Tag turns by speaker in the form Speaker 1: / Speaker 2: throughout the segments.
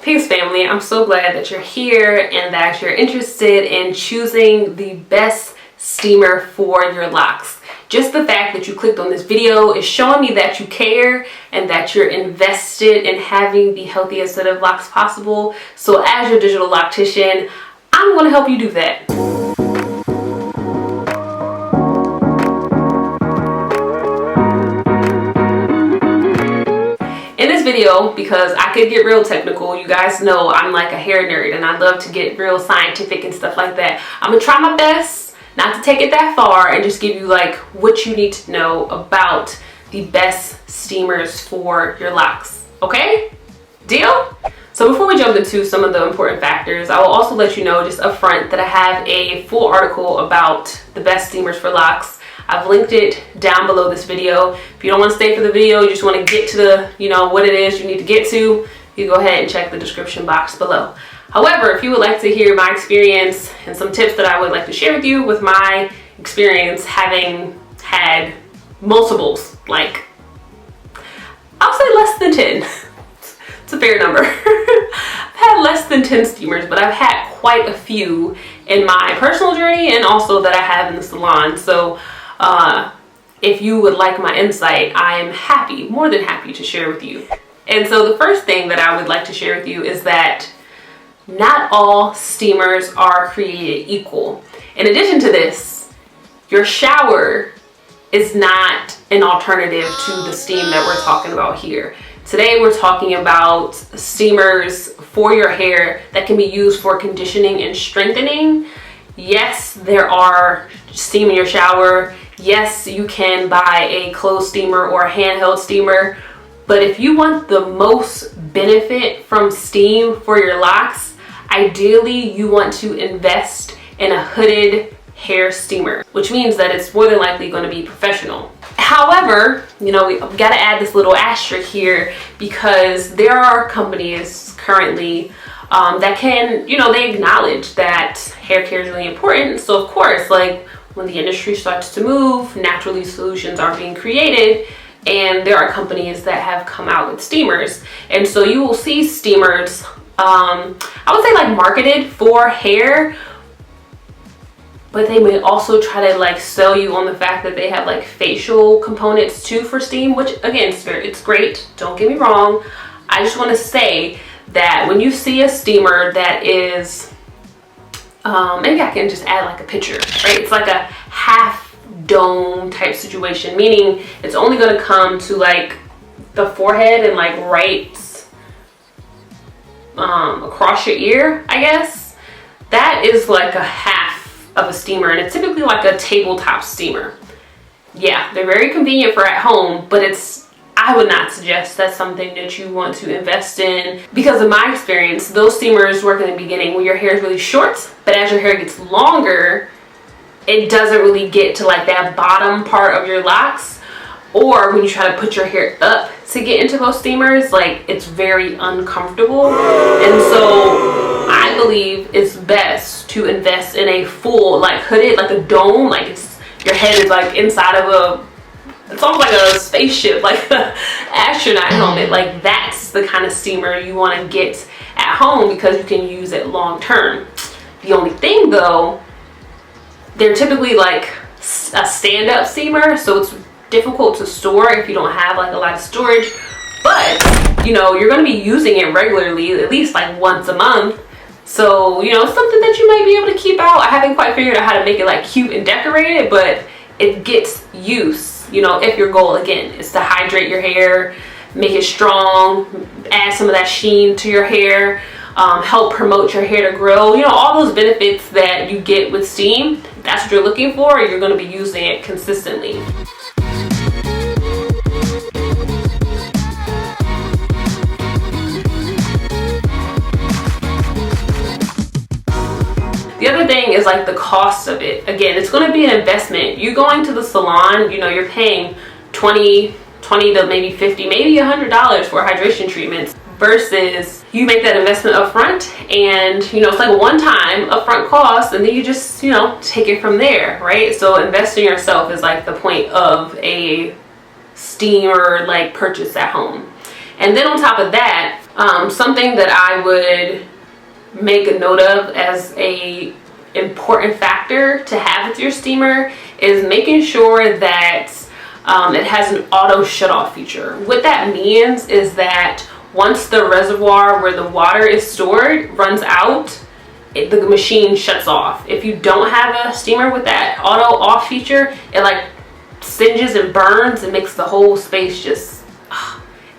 Speaker 1: Peace family, I'm so glad that you're here and that you're interested in choosing the best steamer for your locks. Just the fact that you clicked on this video is showing me that you care and that you're invested in having the healthiest set of locks possible. So as your digital loctician, I'm going to help you do that. In this video, because I could get real technical, you guys know I'm like a hair nerd and I love to get real scientific and stuff like that. I'm gonna try my best not to take it that far and just give you like what you need to know about the best steamers for your locks. Okay? Deal? So before we jump into some of the important factors, I will also let you know just up front that I have a full article about the best steamers for locks. I've linked it down below this video. If you don't want to stay for the video, you just want to get to the, what it is you need to get to, you go ahead and check the description box below. However, if you would like to hear my experience and some tips that I would like to share with you with my experience having had multiples, like I'll say less than 10. It's a fair number. I've had less than 10 steamers, but I've had quite a few in my personal journey and also that I have in the salon. So if you would like my insight, I'm happy, more than happy to share with you. And so the first thing that I would like to share with you is that not all steamers are created equal. In addition to this, your shower is not an alternative to the steam that we're talking about here. Today we're talking about steamers for your hair that can be used for conditioning and strengthening. Yes, there are steam in your shower. Yes, you can buy a clothes steamer or a handheld steamer, but if you want the most benefit from steam for your locks, ideally you want to invest in a hooded hair steamer, which means that it's more than likely going to be professional. However, we've got to add this little asterisk here because there are companies currently that can, they acknowledge that hair care is really important. So of course, like when the industry starts to move, naturally solutions are being created and there are companies that have come out with steamers. And so you will see steamers, I would say like marketed for hair, but they may also try to like sell you on the fact that they have like facial components too for steam, which again, it's great. Don't get me wrong. I just want to say that when you see a steamer that is, maybe I can just add like a picture, right? It's like a half dome type situation, meaning it's only going to come to like the forehead and like right across your ear, I guess. That is like a half of a steamer, and it's typically like a tabletop steamer. Yeah, they're very convenient for at home, but I would not suggest that's something that you want to invest in because in my experience, those steamers work in the beginning when your hair is really short, but as your hair gets longer, it doesn't really get to like that bottom part of your locks, or when you try to put your hair up to get into those steamers, like it's very uncomfortable. And so I believe it's best to invest in a full like hooded, like a dome, like your head is like inside of it's almost like a spaceship, like an astronaut helmet. Like that's the kind of steamer you want to get at home because you can use it long term. The only thing though, they're typically like a stand-up steamer, so it's difficult to store if you don't have like a lot of storage, but you're going to be using it regularly, at least like once a month. So it's something that you might be able to keep out. I haven't quite figured out how to make it like cute and decorated, but it gets use. If your goal again is to hydrate your hair, make it strong, add some of that sheen to your hair, help promote your hair to grow, all those benefits that you get with steam. If that's what you're looking for, you're going to be using it consistently. The other thing is like the cost of it. Again, it's going to be an investment. You going to the salon, you're paying $20 to maybe $50, maybe $100 for hydration treatments versus you make that investment up front and it's like a one-time upfront cost and then you just take it from there, right? So invest in yourself is like the point of a steamer like purchase at home. And then on top of that, Something that I would make a note of as a important factor to have with your steamer is making sure that it has an auto shut off feature. What that means is that once the reservoir where the water is stored runs out, the machine shuts off. If you don't have a steamer with that auto off feature, it like singes and burns and makes the whole space just,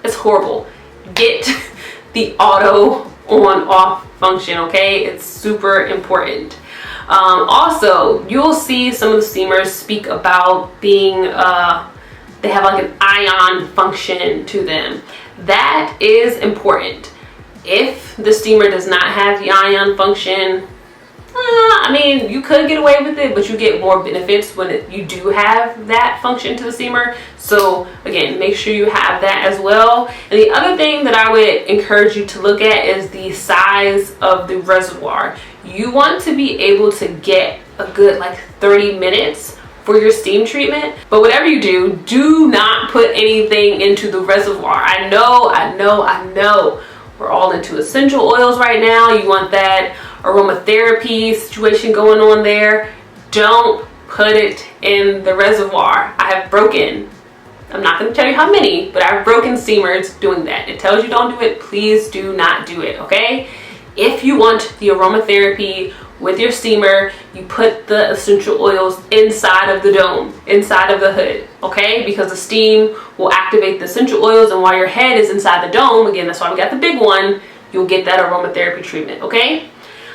Speaker 1: it's horrible. Get the auto on off function, okay? It's super important. Also, you'll see some of the steamers speak about being, they have like an ion function to them. That is important. If the steamer does not have the ion function, I mean, you could get away with it, but you get more benefits when you do have that function to the steamer. So again, make sure you have that as well. And the other thing that I would encourage you to look at is the size of the reservoir. You want to be able to get a good like 30 minutes for your steam treatment, but whatever you do, do not put anything into the reservoir. I know we're all into essential oils right now. You want that aromatherapy situation going on there. Don't put it in the reservoir. I have broken, I'm not going to tell you how many, but I've broken steamers doing that. It tells you don't do it. Please do not do it, okay? If you want the aromatherapy with your steamer, you put the essential oils inside of the dome, inside of the hood, okay? Because the steam will activate the essential oils, and while your head is inside the dome, again, that's why we got the big one, you'll get that aromatherapy treatment, okay?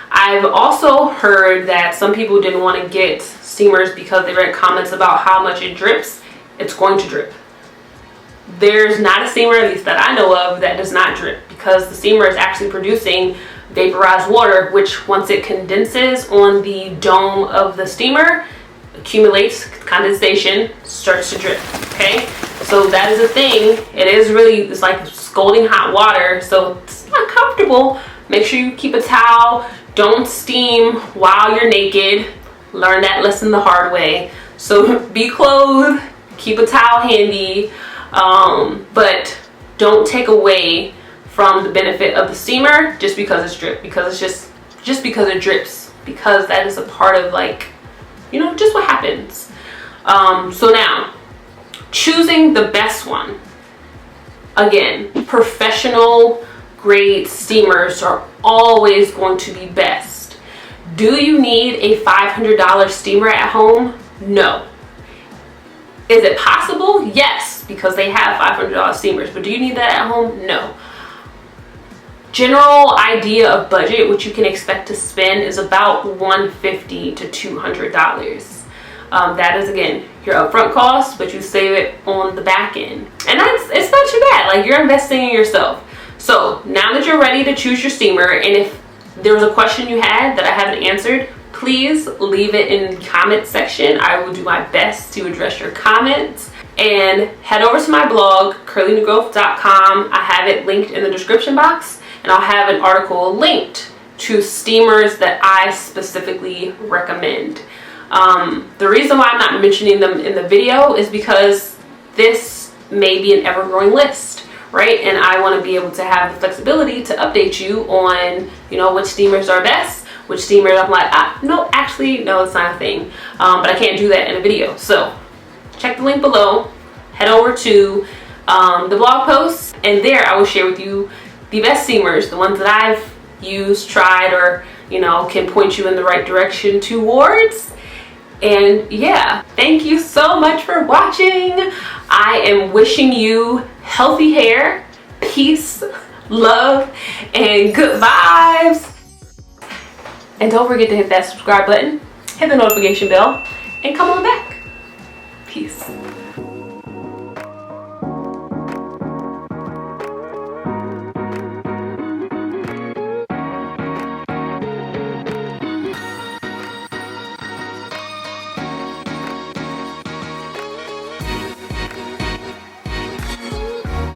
Speaker 1: I've also heard that some people didn't want to get steamers because they read comments about how much it drips. It's going to drip. There's not a steamer, at least that I know of, that does not drip, because the steamer is actually producing vaporized water, which once it condenses on the dome of the steamer, accumulates condensation, starts to drip, okay? So that is a thing. It is really, it's like scalding hot water, so it's not comfortable. Make sure you keep a towel. Don't steam while you're naked. Learn that lesson the hard way. So be clothed, keep a towel handy, but don't take away from the benefit of the steamer just because it's drip, because it's just because it drips, because that is a part of, like, you know, just what happens. So now, choosing the best one. Again, professional grade steamers are always going to be best. Do you need a $500 steamer at home? No. Is it possible? Yes, because they have $500 steamers, but do you need that at home? No. General idea of budget, what you can expect to spend, is about $150 to $200. That is, again, your upfront cost, but you save it on the back end. And it's not too bad. Like, you're investing in yourself. So now that you're ready to choose your steamer, and if there was a question you had that I haven't answered, please leave it in the comment section. I will do my best to address your comments. And head over to my blog, curlynewgrowth.com. I have it linked in the description box. And I'll have an article linked to steamers that I specifically recommend. The reason why I'm not mentioning them in the video is because this may be an ever-growing list, right? And I want to be able to have the flexibility to update you on, you know, which steamers are best, which steamers I'm like, no, actually, no, it's not a thing. But I can't do that in a video. So check the link below, head over to the blog post, and there I will share with you the best steamers, the ones that I've used, tried, or, you know, can point you in the right direction towards. And yeah, thank you so much for watching. I am wishing you healthy hair, peace, love, and good vibes. And don't forget to hit that subscribe button, hit the notification bell, and come on back. Peace.